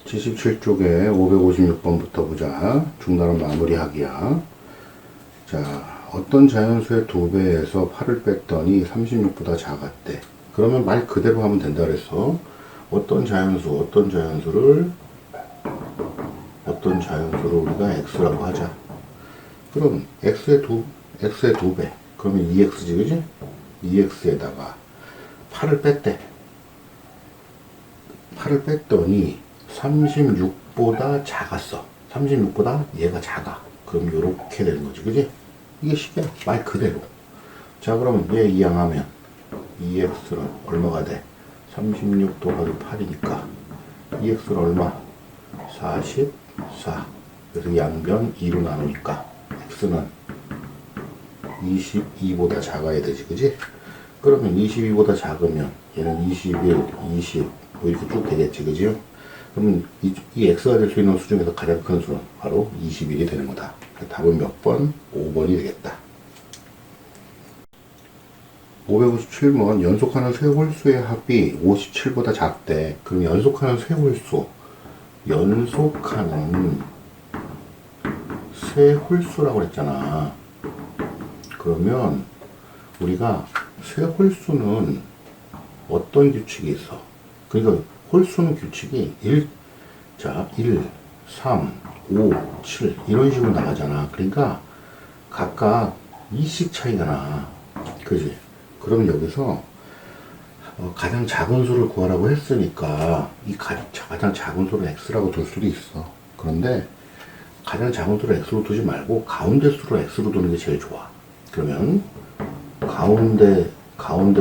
77쪽에 556번부터 보자. 중단은 마무리하기야. 자, 어떤 자연수의 2배에서 8을 뺐더니 36보다 작았대. 그러면 말 그대로 하면 된다 그랬어. 어떤 자연수를 우리가 x라고 하자. 그럼 x의 2배. 그러면 2x지, 그지? 2x에다가 8을 뺐대. 8을 뺐더니 36보다 작았어. 36보다 얘가 작아. 그럼 요렇게 되는 거지, 그지? 이게 쉽게 말 그대로. 자, 그러면 얘 이항하면 2x는 얼마가 돼? 36 더하기 8이니까 2x는 얼마? 44. 그래서 양변 2로 나누니까 x는 22보다 작아야 되지, 그지? 그러면 22보다 작으면 얘는 21, 20 뭐 이렇게 쭉 되겠지, 그지? 그러면 이 x가 될 수 있는 수 중에서 가장 큰 수는 바로 21이 되는 거다. 답은 몇 번? 5번이 되겠다. 557번 연속하는 세 홀수의 합이 57보다 작대. 그럼 연속하는 세 홀수라고 그랬잖아. 그러면 우리가 세 홀수는 어떤 규칙이 있어? 그러니까 홀수는 규칙이 1, 3, 5, 7 이런 식으로 나가잖아. 그러니까 각각 2씩 차이가 나. 그지? 그러면 여기서 가장 작은 수를 구하라고 했으니까 이 가장 작은 수를 x라고 둘 수도 있어. 그런데 가장 작은 수를 x로 두지 말고 가운데 수를 x로 두는 게 제일 좋아. 그러면 가운데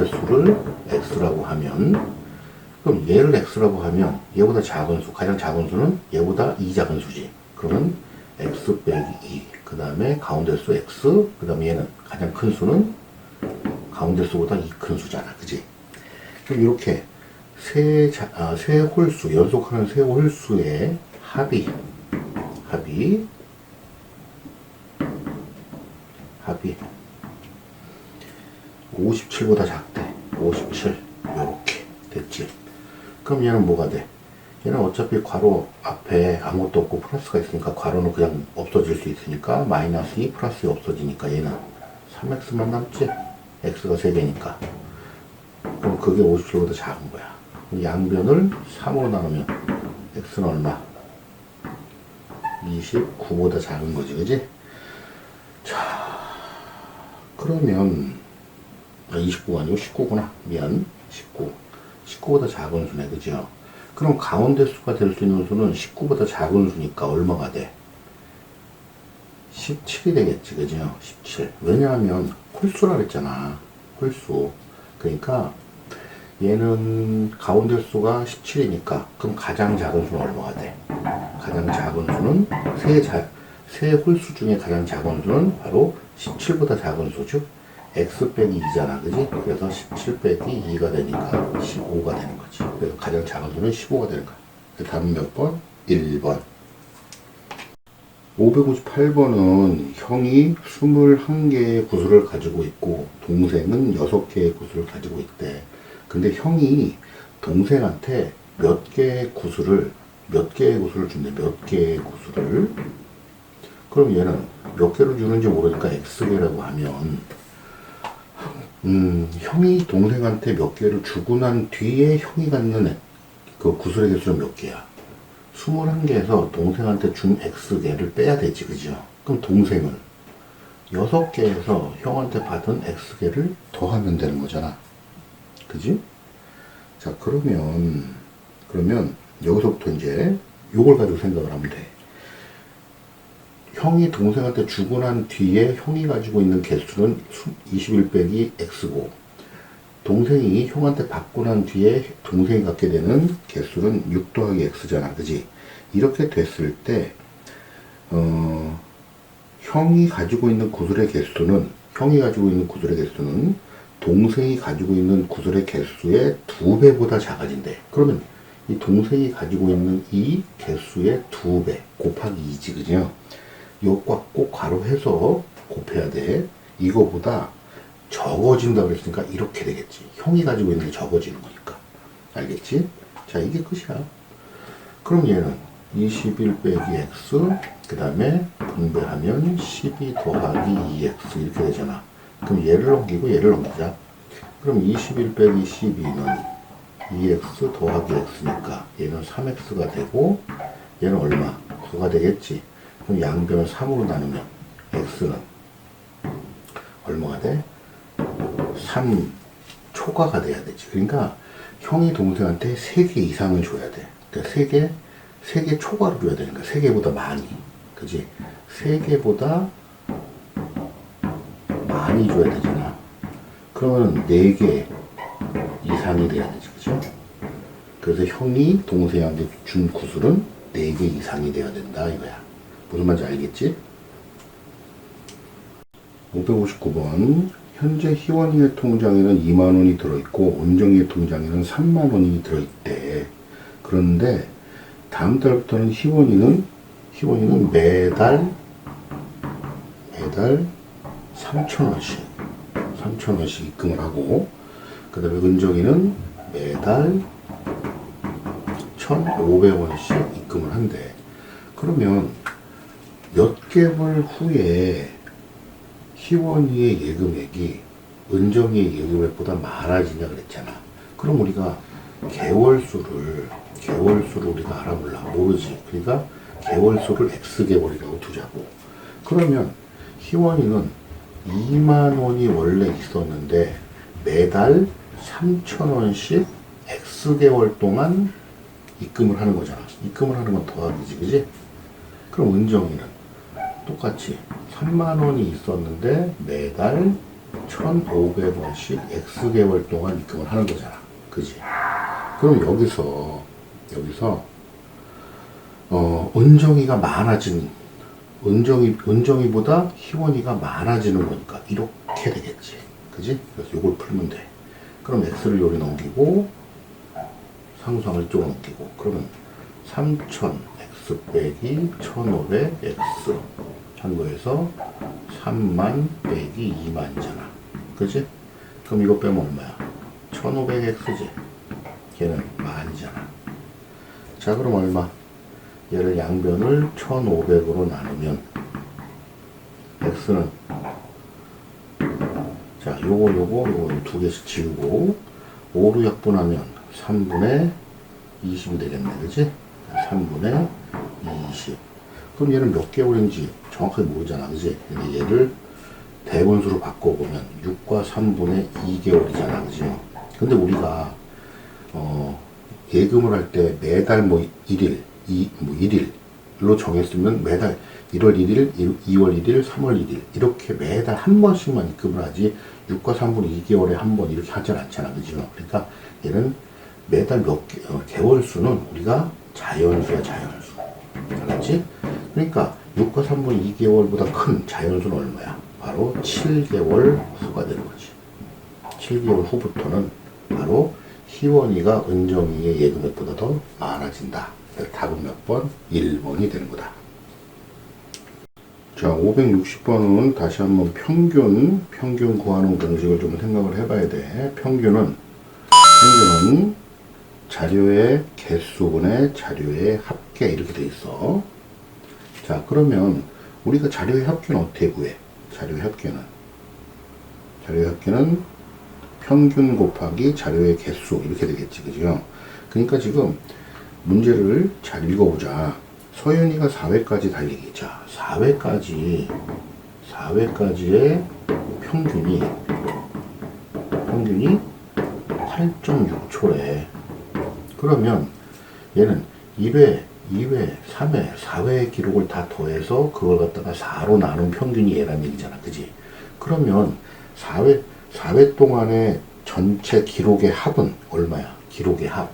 수를 x라고 하면, 그럼 얘를 x라고 하면 얘보다 작은 수, 가장 작은 수는 얘보다 2 작은 수지. 그러면 x 빼기 2, 그 다음에 가운데 수 x, 그 다음에 얘는 가장 큰 수는 가운데 수보다 2 큰 수잖아, 그지? 그럼 이렇게 세 홀수, 연속하는 세 홀수의 합이 57보다 작대. 57 요렇게 됐지. 그럼 얘는 뭐가 돼? 얘는 어차피 괄호 앞에 아무것도 없고 플러스가 있으니까 괄호는 그냥 없어질 수 있으니까 마이너스 2 플러스 2 없어지니까 얘는 3x만 남지. x가 3개니까. 그럼 그게 57보다 작은 거야. 양변을 3으로 나누면 x는 얼마? 29보다 작은 거지, 그지? 자, 그러면 29가 아니고 19구나. 미안. 19보다 작은 수네, 그죠? 그럼 가운데 수가 될 수 있는 수는 19보다 작은 수니까 얼마가 돼? 17이 되겠지, 그죠? 17. 왜냐하면 홀수라 그랬잖아. 홀수. 그러니까 얘는 가운데 수가 17이니까 그럼 가장 작은 수는 얼마가 돼? 가장 작은 수는 세 홀수 중에 가장 작은 수는 바로 17보다 작은 수죠. x 빼기 2잖아, 그지? 그래서 17 빼기 2가 되니까 15가 되는 거지. 그래서 가장 작은 수는 15가 되는 거야. 답은 몇 번? 1번. 558번은 형이 21개의 구슬을 가지고 있고 동생은 6개의 구슬을 가지고 있대. 근데 형이 동생한테 몇 개의 구슬을 준대. 몇 개의 구슬을. 그럼 얘는 몇 개를 주는지 모르니까 x개라고 하면 형이 동생한테 몇 개를 주고 난 뒤에 형이 갖는 그 구슬의 개수는 몇 개야? 21개에서 동생한테 준 x개를 빼야 되지, 그죠? 그럼 동생은 6개에서 형한테 받은 x개를 더하면 되는 거잖아. 그지? 자, 그러면 여기서부터 이제 요걸 가지고 생각을 하면 돼. 형이 동생한테 주고 난 뒤에 형이 가지고 있는 개수는 21 빼기 x고, 동생이 형한테 받고 난 뒤에 동생이 갖게 되는 개수는 6 더하기 x잖아, 그지? 이렇게 됐을 때 형이 가지고 있는 구슬의 개수는 동생이 가지고 있는 구슬의 개수의 2배보다 작아진대. 그러면 이 동생이 가지고 있는 이 개수의 2배 곱하기 2지, 그죠? 이것과 꼭 괄호해서 곱해야 돼. 이거보다 적어진다고 그랬으니까 이렇게 되겠지. 형이 가지고 있는 게 적어지는 거니까. 알겠지? 자, 이게 끝이야. 그럼 얘는 21 빼기 x, 그 다음에 분배하면 12 더하기 2x 이렇게 되잖아. 그럼 얘를 넘기고 얘를 넘기자. 그럼 21 빼기 12는 2x 더하기 x니까 얘는 3x가 되고 얘는 얼마? 9가 되겠지. 그럼 양변을 3으로 나누면 x는 얼마가 돼? 3 초과가 돼야 되지. 그러니까 형이 동생한테 3개 이상을 줘야 돼. 그러니까 3개 초과로 줘야 되니까 3개보다 많이. 그지? 3개보다 많이 줘야 되잖아. 그러면 4개 이상이 돼야 되지. 그죠? 그래서 형이 동생한테 준 구슬은 4개 이상이 돼야 된다 이거야. 무슨 말인지 알겠지? 559번. 현재 희원이의 통장에는 2만원이 들어있고 은정이의 통장에는 3만원이 들어있대. 그런데 다음 달부터는 희원이는 매달 3,000원씩 입금을 하고, 그 다음에 은정이는 매달 1,500원씩 입금을 한대. 그러면 몇 개월 후에 희원이의 예금액이 은정이의 예금액보다 많아지냐 그랬잖아. 그럼 우리가 개월수를 우리가 알아볼라. 모르지. 그러니까 개월수를 X개월이라고 두자고. 그러면 희원이는 2만원이 원래 있었는데 매달 3,000원씩 X개월 동안 입금을 하는 거잖아. 입금을 하는 건 더하기지, 그지? 그럼 은정이는 똑같이 3만원이 있었는데 매달 1,500원씩 X개월 동안 입금을 하는 거잖아. 그지? 그럼 여기서 은정이가 많아진, 은정이보다 희원이가 많아지는 거니까 이렇게 되겠지. 그지? 그래서 이걸 풀면 돼. 그럼 X를 요리 넘기고 상수항을 이쪽으로 넘기고, 그러면 3,000X 빼기 1,500X 한 거에서 3만 빼기 2만이잖아. 그지? 그럼 이거 빼면 얼마야? 1,500X지. 걔는 만이잖아. 자, 그럼 얼마? 얘를 양변을 1,500으로 나누면 X는, 자, 요거 두 개씩 지우고 5로 약분하면 3분의 20이 되겠네. 그지? 3분의 20. 그럼 얘는 몇 개월인지 정확하게 모르잖아. 그지? 근데 얘를 대분수로 바꿔보면 6과 3분의 2개월이잖아. 그지? 근데 우리가 예금을 할 때 매달 뭐 1일로 정했으면 매달 1월 1일, 2월 1일, 3월 1일 이렇게 매달 한 번씩만 입금을 하지 6과 3분의 2개월에 한 번 이렇게 하진 않잖아. 그죠? 그러니까 얘는 매달 개월 수는 우리가 자연수야, 자연수. 알았지? 그러니까 6과 3분의 2개월보다 큰 자연수는 얼마야? 바로 7개월 후가 되는 거지. 7개월 후부터는 바로 희원이가 은정이의 예금액보다 더 많아진다. 답은 몇 번? 1번이 되는 거다. 자, 560번은 다시 한번 평균 구하는 공식을 좀 생각을 해봐야 돼. 평균은 자료의 개수분의 자료의 합계 이렇게 돼 있어. 자, 그러면 우리가 자료의 합계는 어떻게 구해? 자료의 합계는 평균 곱하기 자료의 개수 이렇게 되겠지, 그죠? 그러니까 지금 문제를 잘 읽어보자. 서윤이가 4회까지 달리기. 자, 4회까지의 평균이 8.6초래. 그러면 얘는 1회, 2회, 3회, 4회의 기록을 다 더해서 그걸 갖다가 4로 나눈 평균이 얘란 얘기잖아. 그지? 그러면 4회 동안의 전체 기록의 합은 얼마야? 기록의 합.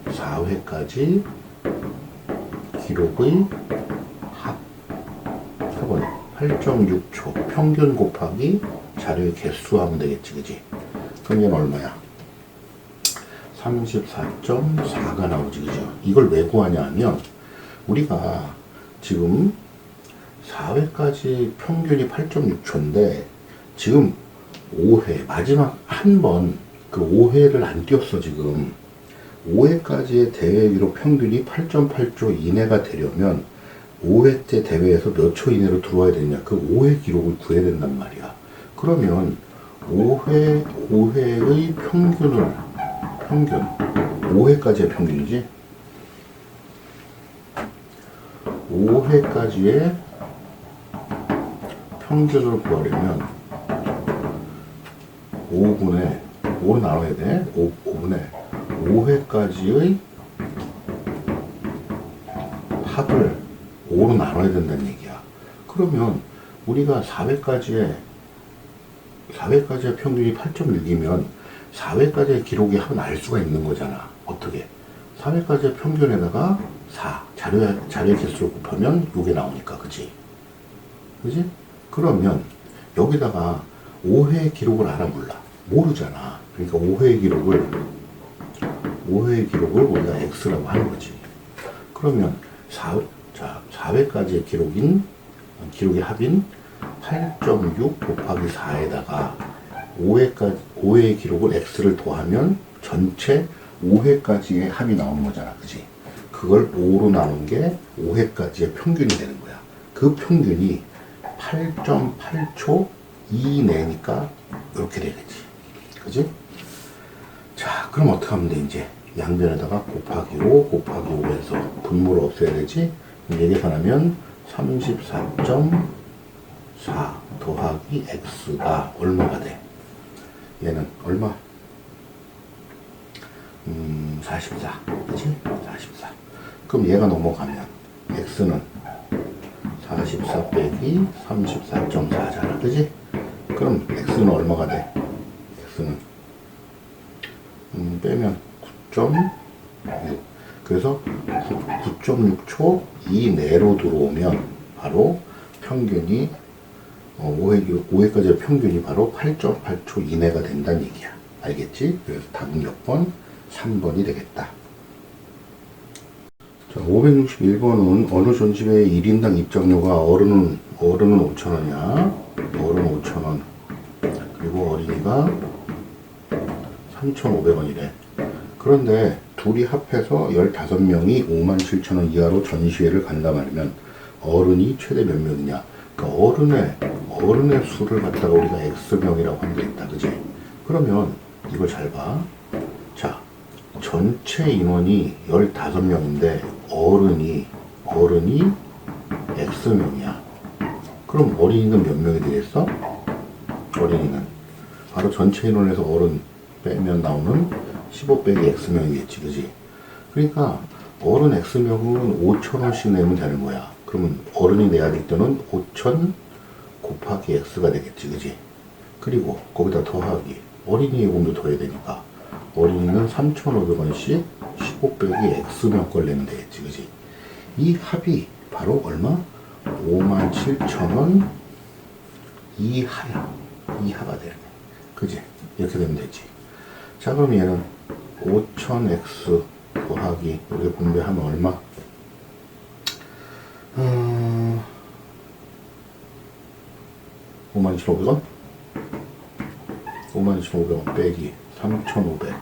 4회까지 기록의 합은 8.6초. 평균 곱하기 자료의 개수 하면 되겠지. 그지? 그럼 얘는 얼마야? 34.4가 나오지. 그죠? 이걸 왜 구하냐 하면 우리가 지금 4회까지 평균이 8.6초인데 지금 5회 마지막 한 번 그 5회를 안 뛰었어. 지금 5회까지의 대회 기록 평균이 8.8초 이내가 되려면 5회째 대회에서 몇 초 이내로 들어와야 되냐. 그 5회 기록을 구해야 된단 말이야. 그러면 5회의 평균, 5회까지의 평균이지? 5회까지의 평균을 구하려면 5로 나눠야 돼. 5분의 5회까지의 합을 5로 나눠야 된다는 얘기야. 그러면 우리가 4회까지의 평균이 8.6이면 4회까지의 기록의 합은 알 수가 있는 거잖아. 어떻게? 4회까지의 평균에다가 4, 자료의 개수를 곱하면 6이 나오니까, 그치? 그러면 여기다가 5회 기록을 알아 몰라? 모르잖아. 그러니까 5회 기록을 우리가 X라고 하는 거지. 그러면 4회까지의 기록의 합인 8.6 곱하기 4에다가 5회의 기록을 X를 더하면 전체 5회까지의 합이 나오는 거잖아. 그치? 그걸 5로 나눈 게 5회까지의 평균이 되는 거야. 그 평균이 8.8초 이내니까 이렇게 되겠지. 그지? 자, 그럼 어떻게 하면 돼, 이제? 양변에다가 곱하기 5 곱하기 5에서 분모를 없애야 되지? 계산하면 34.4 더하기 x가 얼마가 돼? 얘는 얼마? 44. 그치? 44. 그럼 얘가 넘어가면 x는 44 빼기 34.4잖아. 그치? 그럼 x는 얼마가 돼? x는 빼면 9.6. 그래서 9.6초 이내로 들어오면 바로 평균이 5회까지의 평균이 바로 8.8초 이내가 된다는 얘기야. 알겠지? 그래서 답은 몇 번? 3번이 되겠다. 자, 561번은 어느 전집의 1인당 입장료가 어른은 5,000원이야. 어른은 5,000원. 그리고 어린이가 3,500원이래. 그런데 둘이 합해서 15명이 57,000원 이하로 전시회를 간다 말이면 어른이 최대 몇 명이냐? 그러니까 어른의 수를 갖다가 우리가 X명이라고 하면 되겠다. 그지? 그러면 이걸 잘 봐. 자, 전체 인원이 15명인데 어른이 X명이야. 그럼 어린이는 몇 명이 되겠어? 어린이는 바로 전체 인원에서 어른 빼면 나오는 15 빼기 X명이겠지. 그지? 그러니까 어른 X명은 5,000원씩 내면 되는 거야. 그러면 어른이 내야 될 때는 5,000 곱하기 X가 되겠지. 그지? 그리고 거기다 더하기 어린이 요금도 더해야 되니까 어린이는 3,500원씩 15 빼기 X명 걸 내면 되겠지. 그지? 이 합이 바로 얼마? 57,000원 이하야. 이하가 되네. 그지? 이렇게 되면 되지. 자, 그럼 얘는 5,000X 더하기 여기 분배하면 얼마? 52,500원? 52,500원 빼기 3,500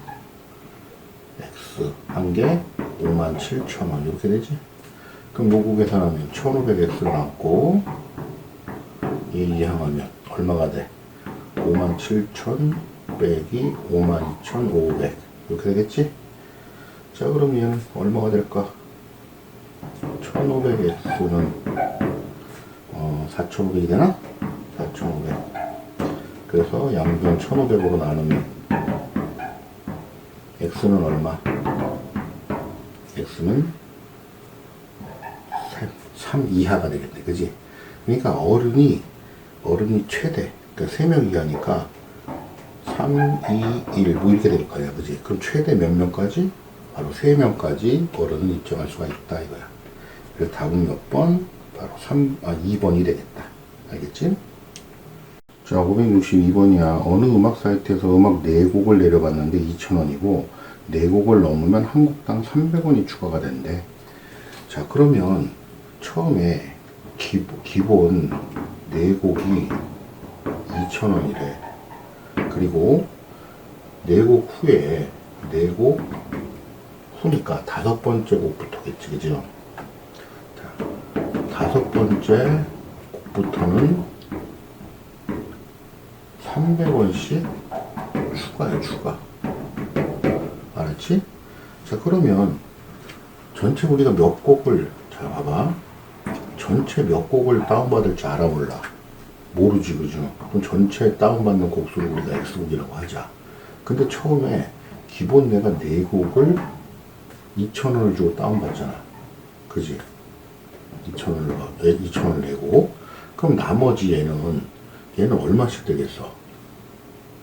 X 한 개 57,000원 이렇게 되지? 그럼 요거 계산하면 1,500X가 남고 얘 이항하면 얼마가 돼? 57,000 빼기 52,500 이렇게 되겠지? 자, 그럼 얘는 얼마가 될까? 1,500X는 4,500이 되나? 4,500. 그래서 양변 1,500으로 나누면 X는 얼마? X는 3 이하가 되겠네. 그지? 그러니까 어른이 최대, 그러니까 3명 이하니까 3, 2, 1, 뭐 이렇게 될 거야. 그지? 그럼 최대 몇 명까지? 바로 3명까지 어른은 입장할 수가 있다 이거야. 그래서 답은 몇 번? 바로 2번이 되겠다. 알겠지? 자, 562번이야. 어느 음악 사이트에서 음악 4곡을 내려봤는데 2,000원이고 4곡을 넘으면 한 곡당 300원이 추가가 된대. 자, 그러면 처음에 기본 4곡이 2,000원이래. 그리고 4곡 후에 4곡 후니까 다섯 번째 곡부터겠지, 그죠? 자, 다섯 번째 곡부터는 300원씩 추가해, 추가. 알았지? 자, 그러면 전체 우리가 몇 곡을, 자, 봐봐. 전체 몇 곡을 다운받을지 알아, 몰라? 모르지, 그죠? 그럼 전체 다운받는 곡수를 우리가 X곡이라고 하자. 근데 처음에 기본 내가 4곡을 2,000원을 주고 다운받잖아. 그지? 2,000원을 내고. 그럼 나머지 얘는 얼마씩 되겠어?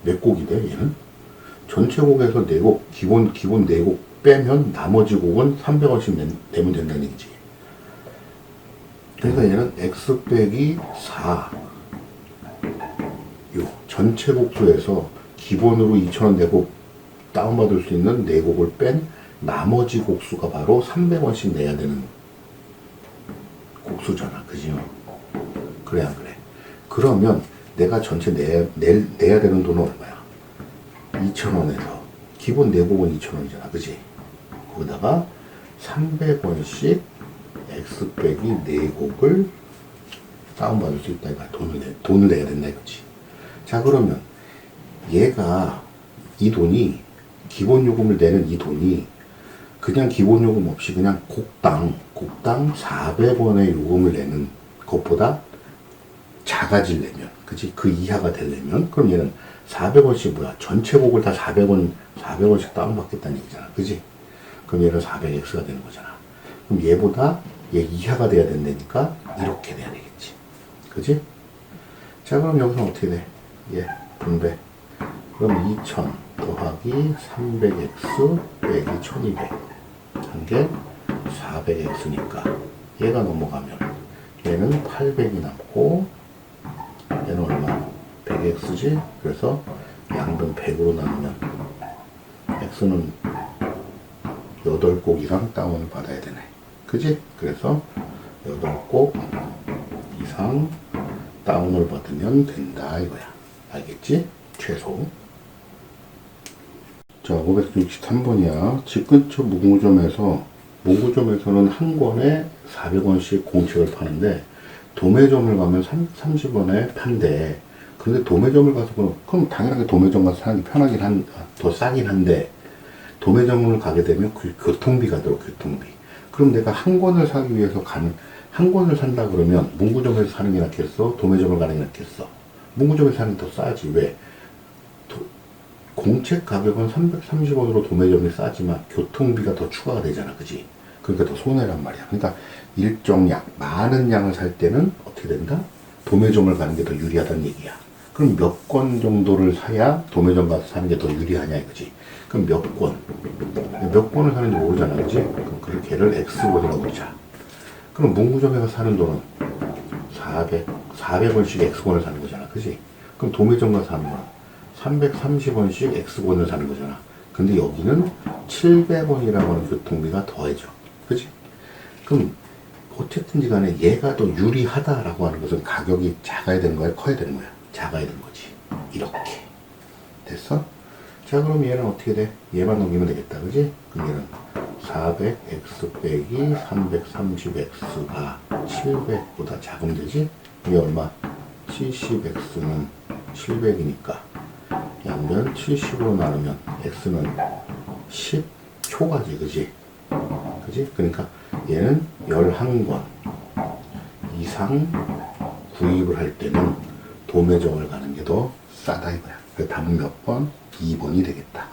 몇 곡이 돼, 얘는? 전체 곡에서 4곡, 기본 4곡 빼면 나머지 곡은 300원씩 내면 된다는 얘기지. 그러니까 얘는 X 빼기 4. 요 전체 곡수에서 기본으로 2,000원 내고 다운받을 수 있는 4곡을 뺀 나머지 곡수가 바로 300원씩 내야 되는 곡수잖아. 그지? 그래, 안 그래? 그러면 내가 전체 내야 되는 돈은 얼마야? 2,000원에서 기본 4곡은 2,000원이잖아. 그지? 거기다가 300원씩 X 빼기 4곡을 다운받을 수 있다. 이거 돈을 내야 된다. 이거지. 자, 그러면 얘가 이 돈이 기본 요금을 내는 이 돈이 그냥 기본 요금 없이 그냥 곡당 400원의 요금을 내는 것보다 작아지려면, 그치? 그 이하가 되려면, 그럼 얘는 400원씩 뭐야? 전체 곡을 다 400원씩 다운받겠다는 얘기잖아. 그치? 그럼 얘는 400X가 되는 거잖아. 그럼 얘보다 얘 이하가 돼야 된다니까 이렇게 돼야 되겠지. 그치? 자, 그럼 여기서 어떻게 돼? 얘 분배. 그럼 2000 더하기 300X 빼기 1200 한 게 400X니까 얘가 넘어가면 얘는 800이 남고 얘는 얼마? 100X지? 그래서 양변 100으로 나누면 X는 8곡이랑 다운을 받아야 되네. 그지? 그래서 8곡 이상 다운을 받으면 된다 이거야. 알겠지? 최소. 자, 563번이야. 집 근처 문구점에서는 한 권에 400원씩 공책을 파는데 도매점을 가면 30원에 판대. 근데 도매점을 가서 그럼 당연하게 도매점 가서 사는 게 더 싸긴 한데 도매점을 가게 되면 그 교통비가 들어, 교통비. 그럼 내가 한 권을 사기 위해서 한 권을 산다 그러면 문구점에서 사는 게 낫겠어? 도매점을 가는 게 낫겠어? 문구점에서 사는 게 더 싸지. 왜? 공책 가격은 330원으로 도매점이 싸지만 교통비가 더 추가가 되잖아. 그지? 그러니까 더 손해란 말이야. 그러니까 일정 양, 많은 양을 살 때는 어떻게 된다? 도매점을 가는 게 더 유리하다는 얘기야. 그럼 몇 권 정도를 사야 도매점 가서 사는 게 더 유리하냐 이거지. 그럼 몇 권을 사는지 모르잖아. 그지? 그럼 걔를 X권이라고 보자. 그럼 문구점에서 사는 돈은 400원씩 X권을 사는 거잖아. 그지? 그럼 도매점 가서 사는 건 330원씩 X권을 사는 거잖아. 근데 여기는 700원이라고 하는 교통비가 더해져. 그지? 그럼 어쨌든지 간에 얘가 더 유리하다라고 하는 것은 가격이 작아야 되는 거야? 커야 되는 거야? 작아야 되는 거지. 이렇게. 됐어? 자, 그럼 얘는 어떻게 돼? 얘만 넘기면 되겠다. 그지? 그럼 얘는 400X 빼기 330X가 700보다 작으면 되지? 이게 얼마? 70X는 700이니까 양변 70으로 나누면 X는 10초가지. 그지? 그지? 그러니까 얘는 11권 이상 구입을 할 때는 도매점을 가는 게 더 싸다 이거야. 그래서 답은 몇 번? 2번이 되겠다.